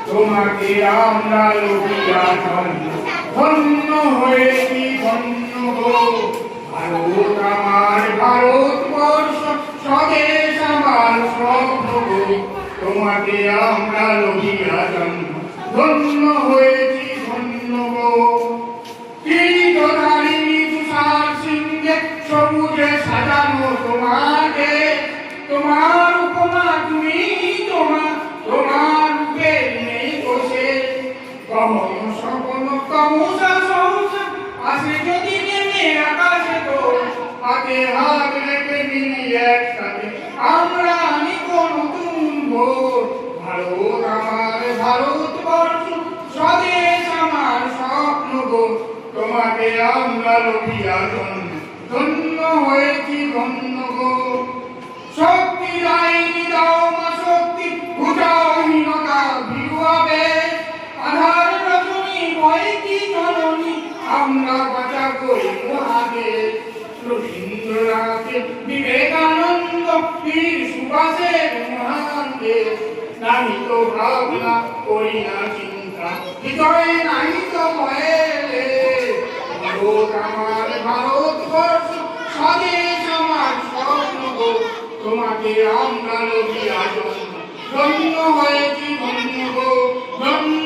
তোমাকে আমরা লুকিয়া ধন্য হয়েছি ধন্য গো। ভারত আমার ভারতবর্ষ স্বদেশ আমার স্বপ্ন গো। তোমাকে আমরা লুকিয়া ধন্য হয়েছি ধন্য গো। তীর্থধারিণী তুষার সিংহে সবুজে সাজানো তোমাকে, তোমার উপমা তুমি তোমার রূপে নেই বসে। কমল স্বপন তমসা সহসা আসে যদি নেমে আকাশে তো হাতে হাত রেখে মিলি একসাথে আমরা নিব নতুন ভোর। ভারত আমার ভারতবর্ষ স্বদেশ আমার স্বপ্ন গো। তোমাকে আমরা লুকিয়া ধন্য হয়েছি ধন্য গো। শক্তি দায়নি দাও মা শক্তি ভুজাহীনতা ভিড়ুয়াবে। আধার রজনী ভয় কি জননী আমরা বাঁচাবো মহাদেশ। রবীন্দ্রনাথের বিবেকানন্দ বীর সুভাষের মহান দেশ। নাহি তো ভাবনা করি না চিন্তা হৃদয়ে নাহি তো ভয়ে। ভারত আমার ভারতবর্ষ স্বদেশ আমার স্বপ্ন গো। তোমাকে আমরা লুকিয়া ধন্য হয়েছি ধন্য গো ধন্য।